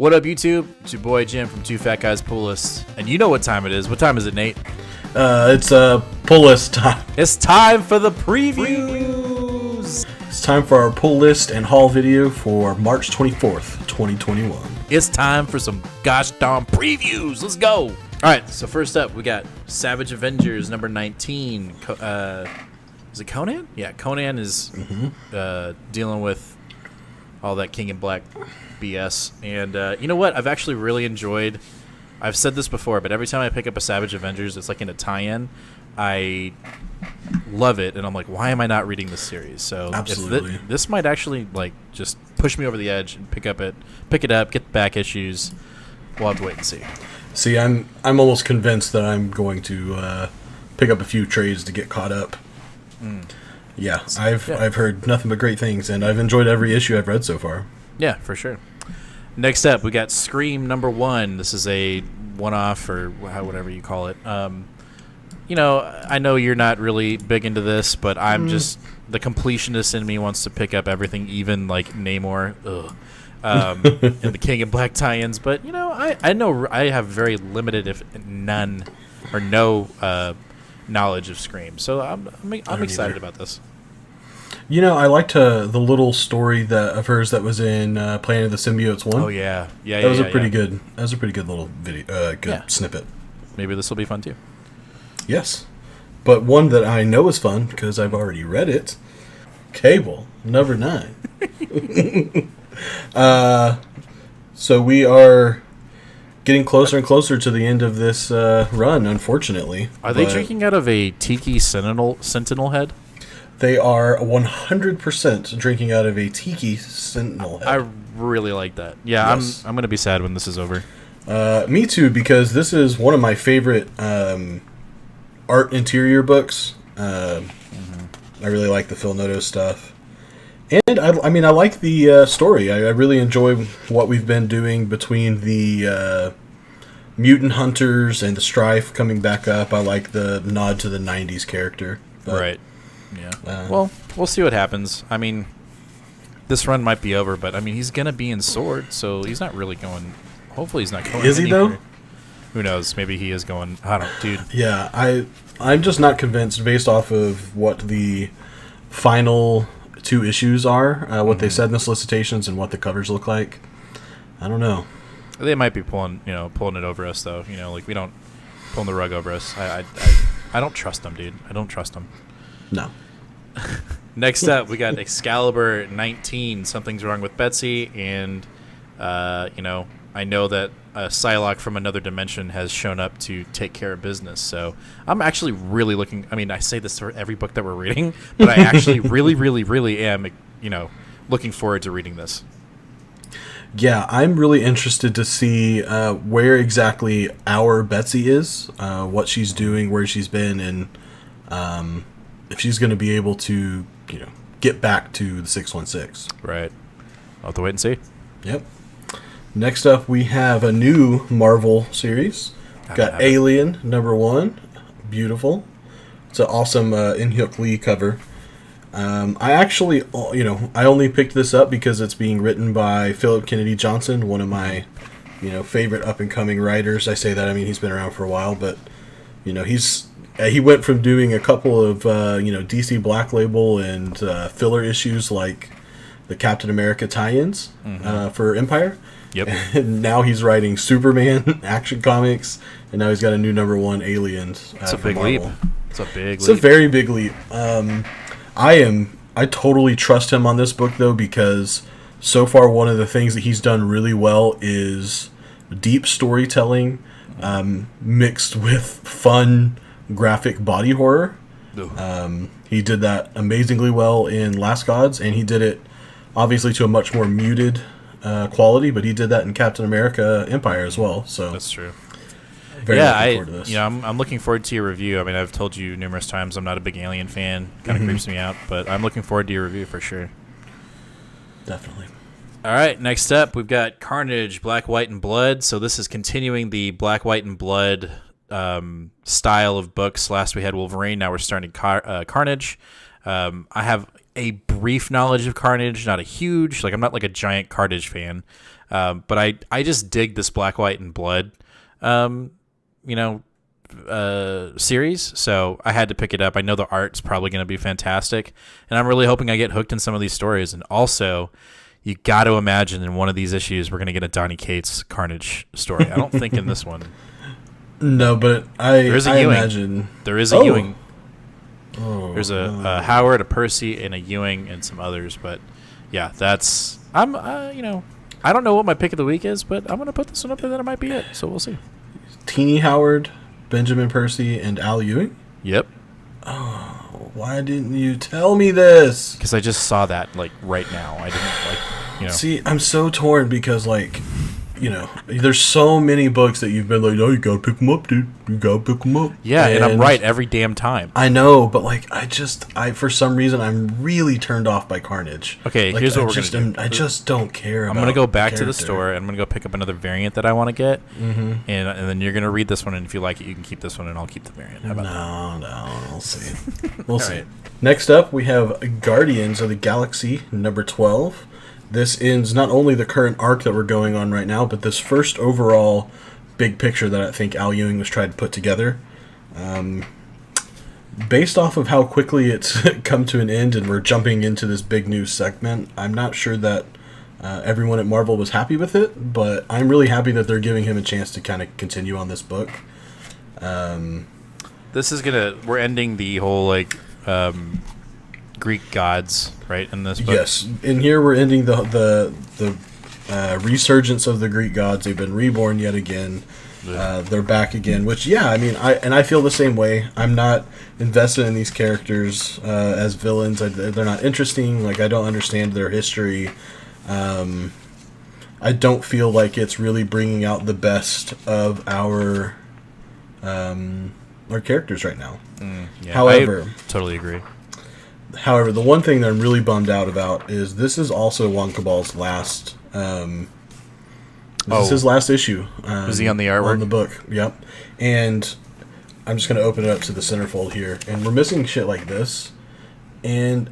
What up, YouTube? It's your boy Jim from Two Fat Guys Pull List. And you know what time it is. What time is it, Nate? It's pull list time. It's time for the previews. It's time for our pull list and haul video for March 24th, 2021. It's time for some gosh darn previews. Let's go. All right, so first up, we got Savage Avengers number 19. Is it Conan? Yeah, Conan is dealing with all that King in Black BS. And you know what? I've actually really enjoyed... I've said this before, but every time I pick up a Savage Avengers, it's like in a tie-in. I love it, and I'm like, why am I not reading this series? So absolutely, this might actually like just push me over the edge and pick it up, get the back issues. We'll have to wait and see. See, I'm almost convinced that I'm going to pick up a few trades to get caught up. Yeah, I've heard nothing but great things, and I've enjoyed every issue I've read so far. Yeah, for sure. Next up, we got Scream number 1. This is a one-off, or whatever you call it. You know, I know you're not really big into this, but I'm just... The completionist in me wants to pick up everything, even, like, Namor. And the King in Black tie-ins. But, you know, I know I have very limited, if none, or no knowledge of Scream. So I'm excited about this. You know, I liked the little story of hers that was in Planet of the Symbiotes 1. Oh yeah, that was a pretty good. That was a pretty good little video, snippet. Maybe this will be fun too. Yes, but one that I know is fun because I've already read it. Cable number 9. So we are getting closer and closer to the end of this run. Unfortunately, are they drinking out of a Tiki Sentinel head? They are 100% drinking out of a Tiki Sentinel head. I really like that. Yeah, yes. I'm going to be sad when this is over. Me too, because this is one of my favorite art interior books. I really like the Phil Noto stuff. And, I mean, I like the story. I really enjoy what we've been doing between the mutant hunters and the Strife coming back up. I like the nod to the 90s character. But, right. Yeah. Well, we'll see what happens. I mean, this run might be over, but I mean, he's gonna be in Sword, so he's not really going. Hopefully, he's not going. Is he though? Who knows? Maybe he is going. I don't, dude. Yeah, I'm just not convinced based off of what the final 2 issues are, what they said in the solicitations, and what the covers look like. I don't know. They might be pulling it over us though. You know, like we don't pulling the rug over us. I don't trust them, dude. I don't trust them. No. Next up, we got Excalibur 19. Something's wrong with Betsy, and I know that a Psylocke from another dimension has shown up to take care of business. So I'm actually really looking. I mean, I say this for every book that we're reading, but I actually really, really, really am, looking forward to reading this. Yeah, I'm really interested to see where exactly our Betsy is, what she's doing, where she's been, and if she's going to be able to, get back to the 616. Right. I'll have to wait and see. Yep. Next up, we have a new Marvel series. Got Alien number 1. Beautiful. It's an awesome In-Hyuk Lee cover. I actually, I only picked this up because it's being written by Philip Kennedy Johnson, one of my, favorite up-and-coming writers. I say that, I mean, he's been around for a while, but, he went from doing a couple of, DC Black Label and filler issues like the Captain America tie-ins for Empire. Yep. And now he's writing Superman action comics, and now he's got a new number 1 Alien. It's a big leap. It's a very big leap. I totally trust him on this book, though, because so far one of the things that he's done really well is deep storytelling mixed with fun graphic body horror. He did that amazingly well in Last Gods, and he did it obviously to a much more muted quality, but he did that in Captain America Empire as well. So that's true. Very looking forward to this. I'm looking forward to your review. I mean, I've told you numerous times I'm not a big Alien fan. Kind of creeps me out, but I'm looking forward to your review for sure. Definitely. All right, next up, we've got Carnage, Black, White, and Blood. So this is continuing the Black, White, and Blood style of books. Last we had Wolverine, now we're starting Carnage. I have a brief knowledge of Carnage, not a huge, I'm not like a giant Carnage fan. But I just dig this Black, White, and Blood, series. So I had to pick it up. I know the art's probably going to be fantastic, and I'm really hoping I get hooked in some of these stories. And also, you got to imagine in one of these issues we're going to get a Donny Cates Carnage story. I don't think in this one. No, but I imagine there is a Ewing. Oh, there's a Howard, a Percy, and a Ewing, and some others. But yeah, I don't know what my pick of the week is, but I'm going to put this one up there that it might be it. So we'll see. Teeny Howard, Benjamin Percy, and Al Ewing? Yep. Oh, why didn't you tell me this? Because I just saw that, like, right now. I didn't, See, I'm so torn because, like, there's so many books that you've been like, oh, you gotta pick them up, dude. You gotta pick them up. Yeah, and I'm right every damn time. I know, but, like, I for some reason, I'm really turned off by Carnage. Okay, here's what we're going to do. I just don't care I'm going to go back to the store, and I'm going to go pick up another variant that I want to get, and then you're going to read this one, and if you like it, you can keep this one, and I'll keep the variant. How about that? No, we'll see. We'll see. Right. Next up, we have Guardians of the Galaxy, number 12. This ends not only the current arc that we're going on right now, but this first overall big picture that I think Al Ewing was trying to put together. Based off of how quickly it's come to an end and we're jumping into this big news segment, I'm not sure that everyone at Marvel was happy with it, but I'm really happy that they're giving him a chance to kind of continue on this book. We're ending the whole, Greek gods, right, in this book? Yes. In here, we're ending the resurgence of the Greek gods. They've been reborn yet again. They're back again, which, I feel the same way. I'm not invested in these characters as villains. They're not interesting. Like, I don't understand their history. I don't feel like it's really bringing out the best of our characters right now. However, I totally agree. However, the one thing that I'm really bummed out about is this is also Juan Cabal's last. This is his last issue. Is he on the artwork? On the book, yep. And I'm just going to open it up to the centerfold here, and we're missing shit like this. And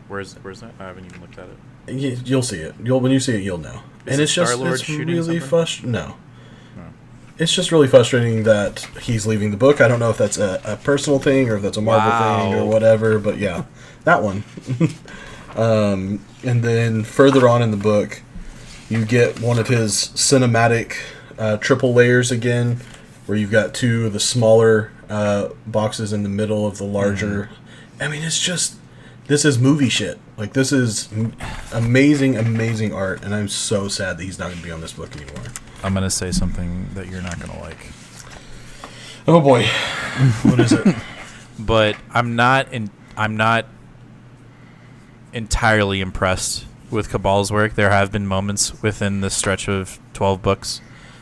where's that? I haven't even looked at it. You'll see it. When you see it, you'll know. And it's just really frustrating. No. It's just really frustrating that he's leaving the book. I don't know if that's a personal thing or if that's a Marvel thing or whatever, but yeah, that one. And then further on in the book, you get one of his cinematic triple layers again, where you've got two of the smaller boxes in the middle of the larger. I mean, it's just, this is movie shit. Like, this is amazing, amazing art, and I'm so sad that he's not going to be on this book anymore. I'm going to say something that you're not going to like. Oh boy. What is it? But I'm not entirely impressed with Cabal's work. There have been moments within this stretch of 12 books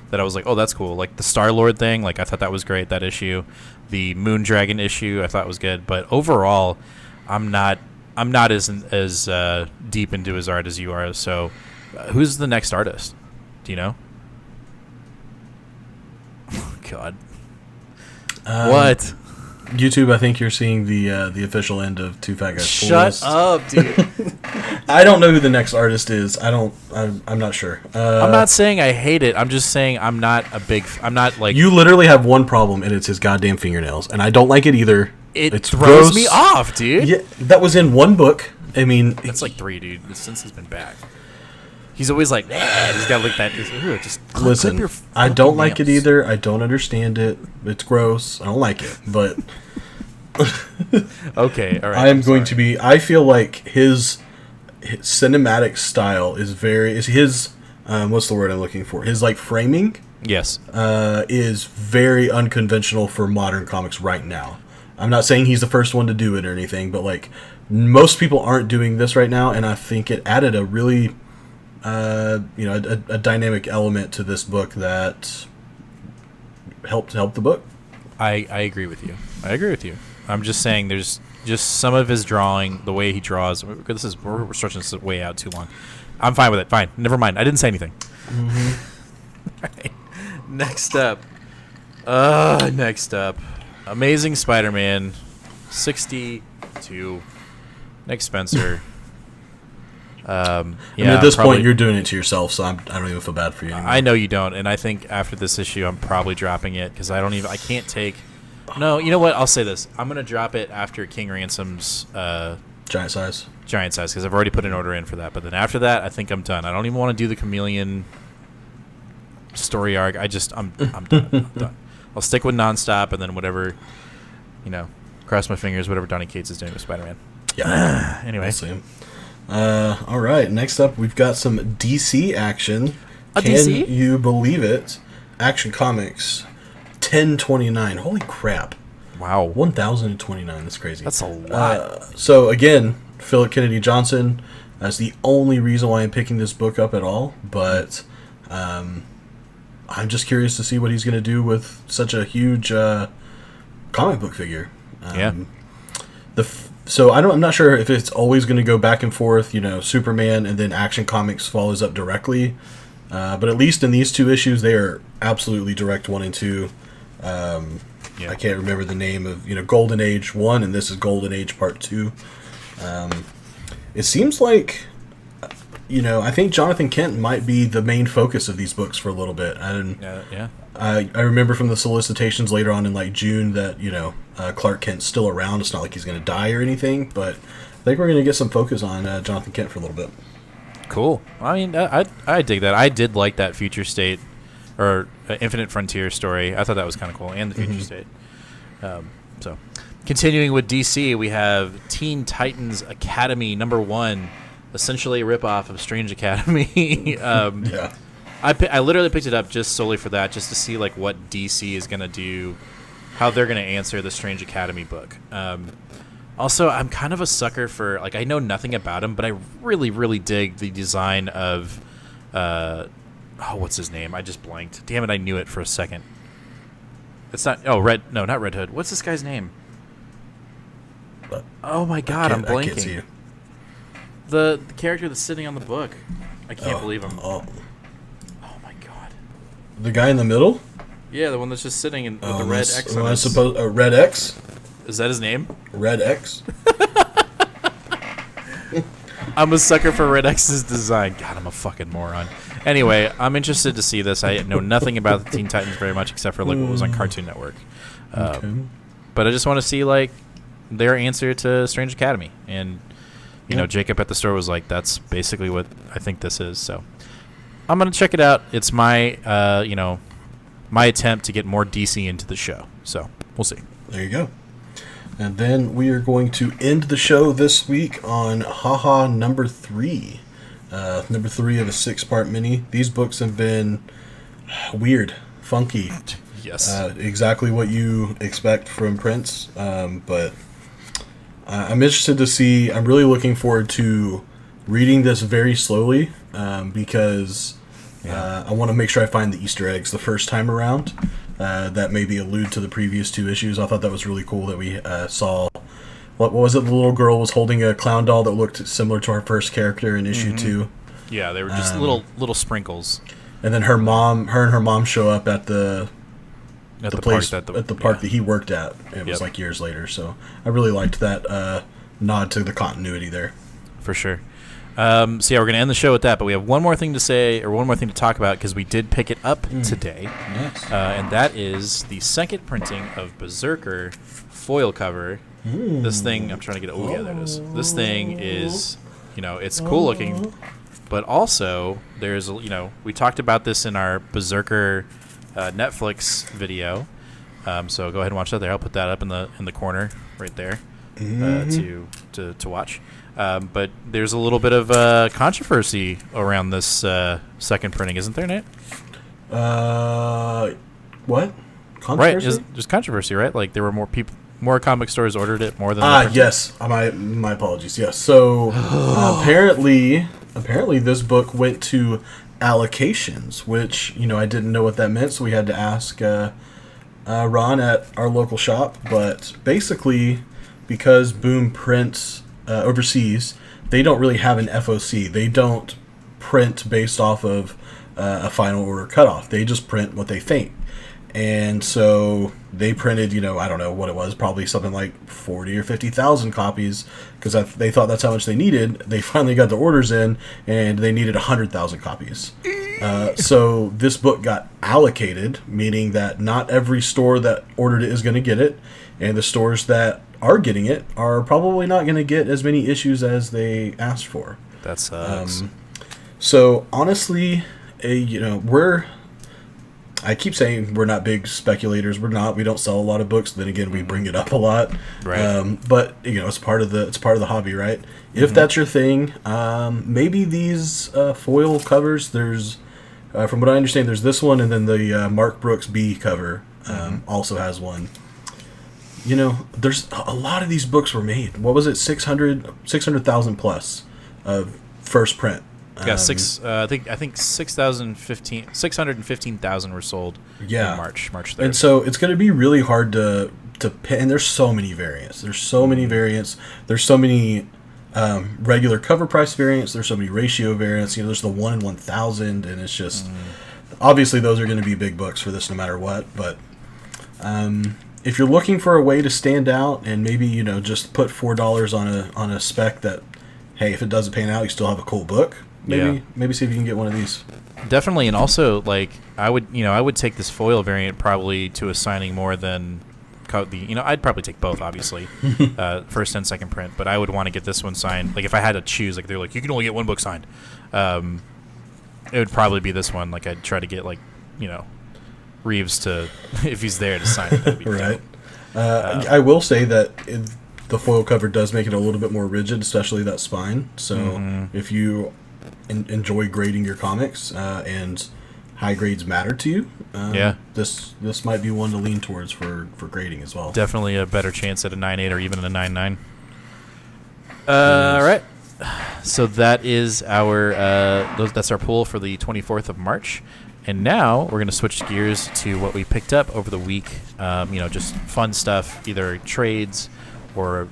that I was like, oh, that's cool. Like the Star-Lord thing, like I thought that was great, that issue. The Moondragon issue I thought was good. But overall, I'm not as deep into his art as you are. So who's the next artist? Do you know? Oh, God. What? YouTube, I think you're seeing the official end of Two Fat Guys. Shut up, dude. I don't know who the next artist is. I'm not sure. I'm not saying I hate it. I'm just saying I'm not like... You literally have one problem, and it's his goddamn fingernails, and I don't like it either. It's throws me off, dude. Yeah, that was in one book. I mean... That's like 3, dude, since he's been back. He's always like, he's got like that. Just listen, I don't like it either. I don't understand it. It's gross. I don't like it. But okay, all right. I am going to be. I feel like his cinematic style is his. What's the word I'm looking for? His like framing. Yes. Is very unconventional for modern comics right now. I'm not saying he's the first one to do it or anything, but like most people aren't doing this right now, and I think it added a really. A dynamic element to this book that helped the book. I agree with you. I'm just saying there's just some of his drawing, the way he draws. We're stretching this way out too long. I'm fine with it. Fine. Never mind. I didn't say anything. Mm-hmm. Right. Next up. Amazing Spider-Man 62. Nick Spencer. I mean, at this point, you're doing it to yourself, so I don't even feel bad for you anymore. I know you don't, and I think after this issue, I'm probably dropping it because I can't take. No, you know what? I'll say this: I'm gonna drop it after King Ransom's giant size because I've already put an order in for that. But then after that, I think I'm done. I don't even want to do the Chameleon story arc. I'm done. I'm done. I'll stick with Nonstop, and then whatever, cross my fingers. Whatever Donny Cates is doing with Spider-Man. Yeah. Anyway. We'll see. All right. Next up, we've got some DC action. Can DC? you believe it? Action Comics 1029. Holy crap! Wow. 1029. That's crazy. That's a lot. So again, Philip Kennedy Johnson. That's the only reason why I'm picking this book up at all. But I'm just curious to see what he's going to do with such a huge comic book figure. So I'm not sure if it's always going to go back and forth, Superman and then Action Comics follows up directly. But at least in these two issues, they are absolutely direct 1 and 2. I can't remember the name of, Golden Age 1, and this is Golden Age Part 2. It seems like, I think Jonathan Kent might be the main focus of these books for a little bit. I remember from the solicitations later on in June that Clark Kent's still around. It's not like he's going to die or anything, but I think we're going to get some focus on Jonathan Kent for a little bit. Cool. I mean, I dig that. I did like that Future State or Infinite Frontier story. I thought that was kind of cool, and the Future State. So, continuing with DC, we have Teen Titans Academy #1, essentially a ripoff of Strange Academy. I literally picked it up just solely for that, just to see what DC is going to do, how they're going to answer the Strange Academy book. Also, I'm kind of a sucker for I know nothing about him, but I really, really dig the design of what's his name? I just blanked. Damn it, I knew it for a second. It's not not Red Hood. What's this guy's name? Oh my god, I'm blanking. I can't see you. The character that's sitting on the book. I can't believe him. Oh my god. The guy in the middle? Yeah, the one that's just sitting with the red X on his... Red X? Is that his name? Red X? I'm a sucker for Red X's design. God, I'm a fucking moron. Anyway, I'm interested to see this. I know nothing about the Teen Titans very much except for what was on Cartoon Network. But I just want to see their answer to Strange Academy. And Jacob at the store was like, that's basically what I think this is. So I'm going to check it out. It's my my attempt to get more DC into the show. So we'll see. There you go. And then we are going to end the show this week on Haha number 3. Number 3 of a 6-part mini. These books have been weird, funky. Yes. Exactly what you expect from Prince. But I'm interested to see. I'm really looking forward to reading this very slowly because I want to make sure I find the Easter eggs the first time around. That maybe allude to the previous 2 issues. I thought that was really cool that we saw. What was it? The little girl was holding a clown doll that looked similar to our first character in issue 2. Yeah, they were just little sprinkles. And then her and her mom show up at the place park at the park that he worked at. It was years later. So I really liked that nod to the continuity there. For sure. We're going to end the show with that, but we have one more thing to say, or one more thing to talk about, because we did pick it up today. Yes. And that is the second printing of Berserker foil cover. This thing, I'm trying to get it. Oh, yeah, there it is. This thing is, it's cool looking, but also there's, we talked about this in our Berserker Netflix video. So go ahead and watch that there. I'll put that up in the corner right there to watch. But there's a little bit of controversy around this second printing, isn't there, Nate? What? Controversy? Right, there's controversy, right? There were more comic stores ordered it more than... yes. My apologies. Yes. So apparently this book went to allocations, which, I didn't know what that meant, so we had to ask Ron at our local shop. But basically, because Boom prints overseas, they don't really have an FOC. They don't print based off of a final order cutoff. They just print what they think. And so they printed, I don't know what it was, probably something like 40 or 50,000 copies because they thought that's how much they needed. They finally got the orders in, and they needed 100,000 copies. So this book got allocated, meaning that not every store that ordered it is going to get it, and the stores that are getting it are probably not going to get as many issues as they asked for. That sucks. So honestly, I keep saying we're not big speculators. We're not. We don't sell a lot of books. Then again, we bring it up a lot. Right. But it's part of the hobby, right? If that's your thing, maybe these foil covers. There's, from what I understand, there's this one, and then the Mark Brooks B cover also has one. There's a lot of these books were made. What was it? 600,000 plus of first print. Yeah, I think 615,000 were sold in March 3rd. And so it's going to be really hard to pin. And there's so many variants. There's so many regular cover price variants. There's so many ratio variants. There's the 1 in 1,000, and it's just obviously those are going to be big books for this no matter what. But if you're looking for a way to stand out and maybe just put $4 on a spec that, hey, if it doesn't pan out, you still have a cool book. Maybe see if you can get one of these. Definitely, and also I would take this foil variant probably to a signing more than I'd probably take both, obviously, first and second print. But I would want to get this one signed. Like if I had to choose, they're like you can only get one book signed. It would probably be this one. I'd try to get Reeves to if he's there to sign it. That'd be right. I will say that the foil cover does make it a little bit more rigid, especially that spine. So if you enjoy grading your comics and high grades matter to you, this might be one to lean towards for grading as well. Definitely a better chance at a 9.8 or even a 9.9. All right, so that is that's our pool for the 24th of March, and now we're going to switch gears to what we picked up over the week. Just fun stuff, either trades or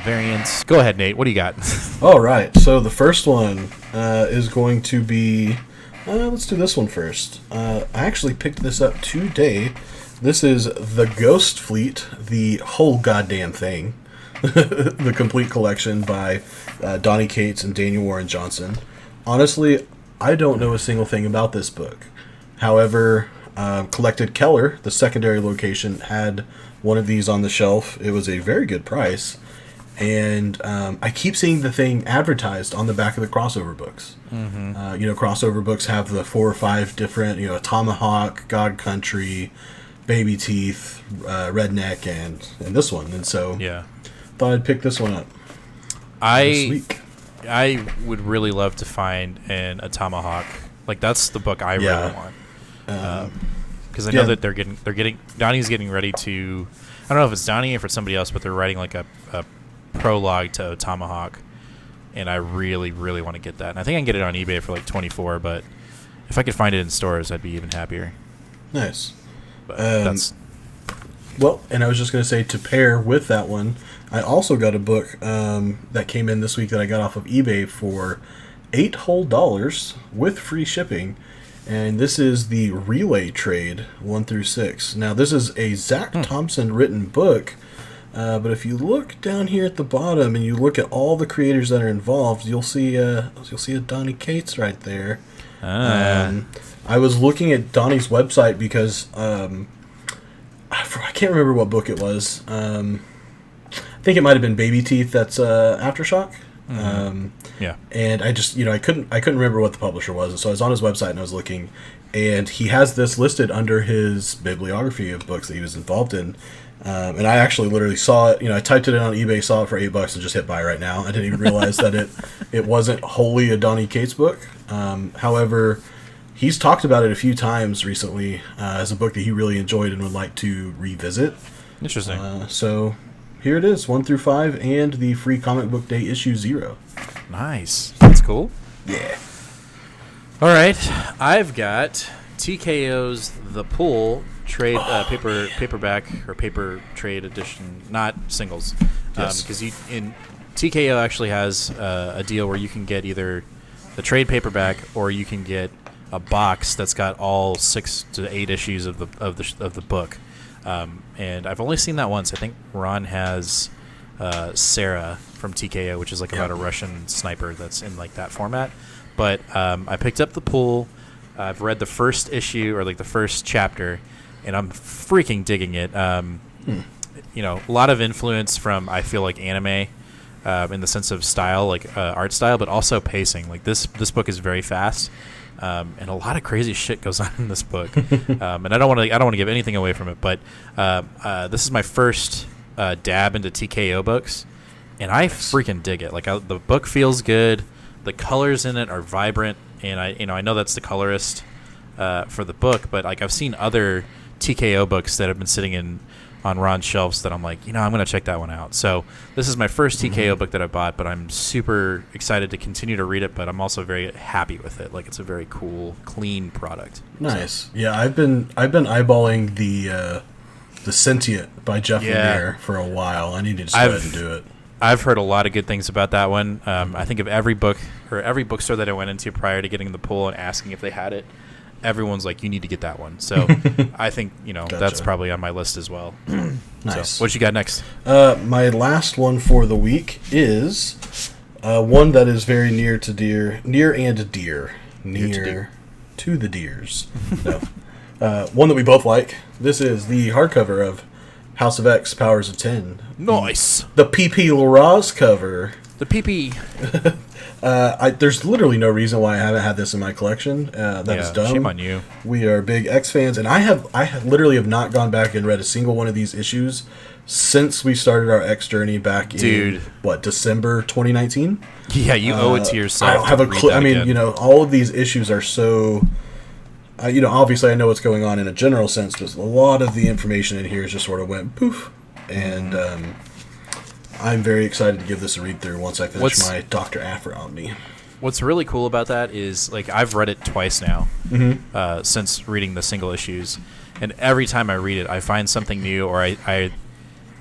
variants. Go ahead, Nate. What do you got? All right. So the first one is going to be... let's do this one first. I actually picked this up today. This is The Ghost Fleet, the whole goddamn thing. The complete collection by Donny Cates and Daniel Warren Johnson. Honestly, I don't know a single thing about this book. However, Collected Keller, the secondary location, had one of these on the shelf. It was a very good price, and I keep seeing the thing advertised on the back of the crossover books. Crossover books have the 4 or 5 different, Tomahawk, God Country, Baby Teeth, Redneck, and this one. And so, thought I'd pick this one up this week. I would really love to find a Tomahawk. That's the book I really want. Because I know that they're getting Donnie's getting ready to, I don't know if it's Donnie or if it's somebody else, but they're writing a prologue to Tomahawk, and I really, really want to get that. And I think I can get it on eBay for $24, but if I could find it in stores, I'd be even happier. Nice. But that's... Well, and I was just going to say, to pair with that one, I also got a book that came in this week that I got off of eBay for $8 whole with free shipping. And this is the Relay Trade 1 through 6. Now, this is a Zach Thompson written book, but if you look down here at the bottom and you look at all the creators that are involved, you'll see a Donny Cates right there. I was looking at Donnie's website because I can't remember what book it was. I think it might have been Baby Teeth. That's Aftershock. And I just, I couldn't remember what the publisher was, and so I was on his website and I was looking, and he has this listed under his bibliography of books that he was involved in. And I actually literally saw it. I typed it in on eBay, saw it for $8, and just hit buy right now. I didn't even realize that it wasn't wholly a Donny Cates book. However, he's talked about it a few times recently as a book that he really enjoyed and would like to revisit. Interesting. So here it is, 1 through 5, and the free comic book day issue 0. Nice. That's cool. Yeah. All right. I've got TKO's The Pool trade paperback or paper trade edition, not singles. Yes. Because TKO actually has a deal where you can get either the trade paperback or you can get a box that's got all 6 to 8 issues of the book. And I've only seen that once. I think Ron has Sarah from TKO, which is like about a Russian sniper that's in like that format. But I picked up the pool. I've read the first issue, or like the first chapter, and I'm freaking digging it. You know, a lot of influence from, I feel like, anime in the sense of style, like art style, but also pacing. Like this book is very fast, and a lot of crazy shit goes on in this book. And I don't want to give anything away from it, but this is my first dab into TKO books, and I freaking dig it. Like the book feels good, the colors in it are vibrant, and I know that's the colorist for the book, but like I've seen other TKO books that have been sitting on Ron's shelves that I'm like, I'm going to check that one out. So this is my first TKO book that I bought, but I'm super excited to continue to read it, but I'm also very happy with it. Like, it's a very cool, clean product. Nice. So. Yeah, I've been eyeballing the Sentient by Jeff Lemire for a while. I need to just go ahead and do it. I've heard a lot of good things about that one. I think of every book or every bookstore that I went into prior to getting the pool and asking if they had it, everyone's like, you need to get that one. So I think, gotcha. That's probably on my list as well. Nice. So, what you got next? My last one for the week is one that is very near to the deers. No. One that we both like. This is the hardcover of House of X, Powers of 10. Nice. The P.P. Larraz cover. The P.P. There's literally no reason why I haven't had this in my collection. That is dumb. Shame on you. We are big X fans, and I have literally have not gone back and read a single one of these issues since we started our X journey back in December 2019. Yeah, you owe it to yourself. I don't have a clue. I mean, all of these issues are so. Obviously I know what's going on in a general sense, but a lot of the information in here just sort of went poof, and I'm very excited to give this a read through once I finish my Dr. Aphra Omni. What's really cool about that is, like, I've read it twice now since reading the single issues, and every time I read it, I find something new, or I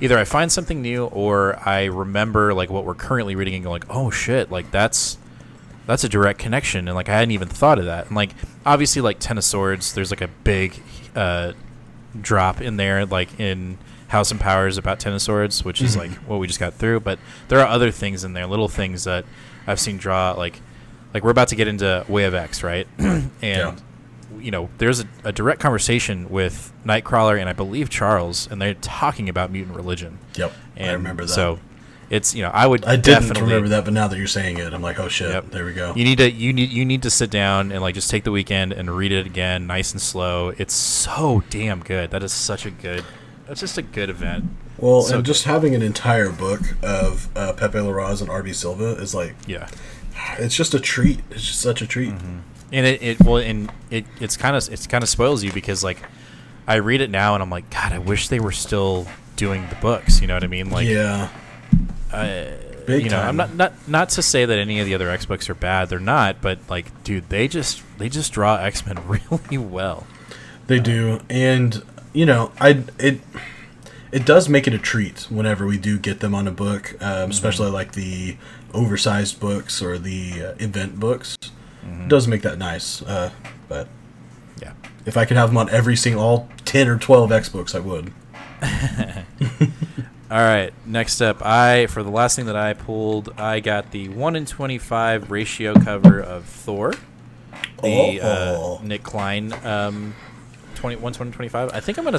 either I find something new, or I remember like what we're currently reading and go like, oh shit, like that's a direct connection, and like I hadn't even thought of that. And like obviously, like Ten of Swords, there's like a big drop in there, like in House and Powers about Ten of Swords, which is like what we just got through. But there are other things in there, little things that I've seen draw. Like we're about to get into Way of X, right? And there's a direct conversation with Nightcrawler and I believe Charles, and they're talking about mutant religion. Yep, and I remember that. So it's I didn't remember that, but now that you're saying it, I'm like, oh shit, yep. There we go. You need to sit down and like just take the weekend and read it again, nice and slow. It's so damn good. That's just a good event. Well, so and just having an entire book of Pepe Larraz and RB Silva is like, it's just a treat. It's just such a treat. Mm-hmm. And it's kind of spoils you, because like I read it now and I'm like, God, I wish they were still doing the books. You know what I mean? Like, yeah. Big time. I'm not to say that any of the other X books are bad. They're not, but like, dude, they just draw X-Men really well. They do, and it does make it a treat whenever we do get them on a book, especially like the oversized books or the event books. It does make that nice, but yeah, if I could have them on all 10 or 12 X books, I would. All right, next up, for the last thing that I pulled, I got the 1:25 ratio cover of Thor, the Nick Klein 1:25. I think I'm gonna.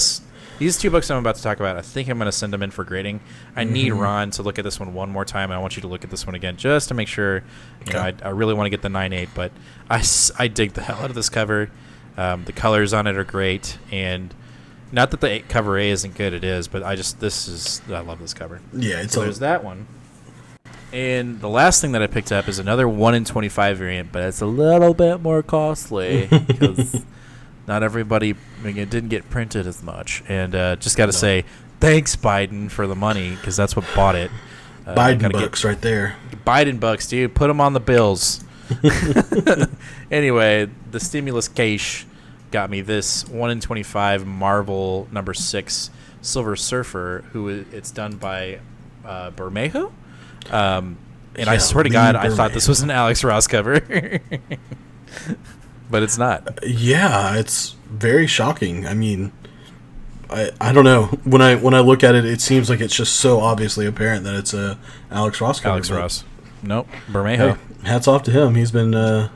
These two books I'm about to talk about, I think I'm gonna send them in for grading. I need Ron to look at this one more time, and I want you to look at this one again just to make sure. I really want to get the 9/8, but I dig the hell out of this cover. The colors on it are great, and. Not that the cover A isn't good, it is, but I love this cover. Yeah, so there's that one. And the last thing that I picked up is another 1:25 variant, but it's a little bit more costly because not everybody, it didn't get printed as much. And just got to say, thanks Biden for the money, because that's what bought it. Biden bucks right there. Biden bucks, dude. Put them on the bills. Anyway, the stimulus cash got me this 1:25 Marvel #6 Silver Surfer, who it's done by Bermejo. And I swear to God, I thought this was an Alex Ross cover. but it's not. Yeah, it's very shocking. I mean, I don't know. When I look at it, it seems like it's just so obviously apparent that it's a Alex Ross cover. Alex Ross. Nope. Bermejo. Hey, hats off to him. He's been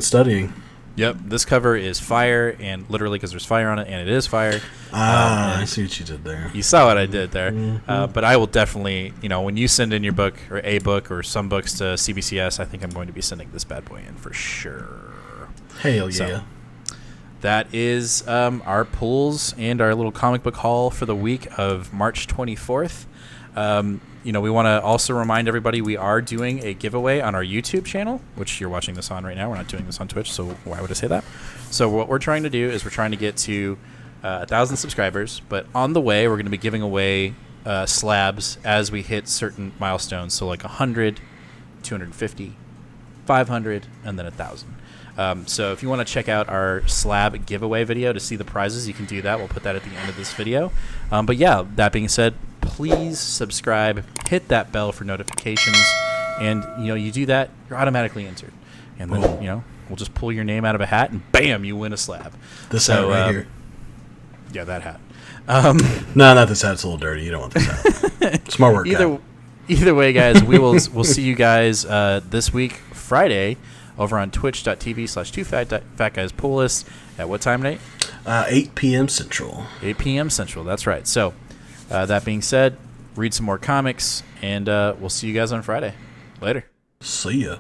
studying. Yep. This cover is fire, and literally because there's fire on it, and it is fire. I see what you did there. You saw what I did there. Mm-hmm. But I will definitely, when you send in your book or a book or some books to CBCS, I think I'm going to be sending this bad boy in for sure. Hell yeah. So, that is our pulls and our little comic book haul for the week of March 24th. We want to also remind everybody we are doing a giveaway on our YouTube channel, which you're watching this on right now. We're not doing this on Twitch, so why would I say that? So what we're trying to do is we're trying to get to 1,000 subscribers, but on the way, we're going to be giving away slabs as we hit certain milestones. So like 100, 250, 500, and then 1,000. So if you want to check out our slab giveaway video to see the prizes, you can do that. We'll put that at the end of this video. But yeah, that being said, please subscribe, hit that bell for notifications, and you do that, you're automatically entered. And then we'll just pull your name out of a hat, and bam, you win a slab. This hat right here. Yeah, that hat. No, not this hat. It's a little dirty. You don't want this hat. Smart work. Either way, guys, we'll see you guys this week, Friday, over on twitch.tv/2fatguyspullist at what time, Nate? 8 p.m. Central. 8 p.m. Central. That's right. So, that being said, read some more comics, and we'll see you guys on Friday. Later. See ya.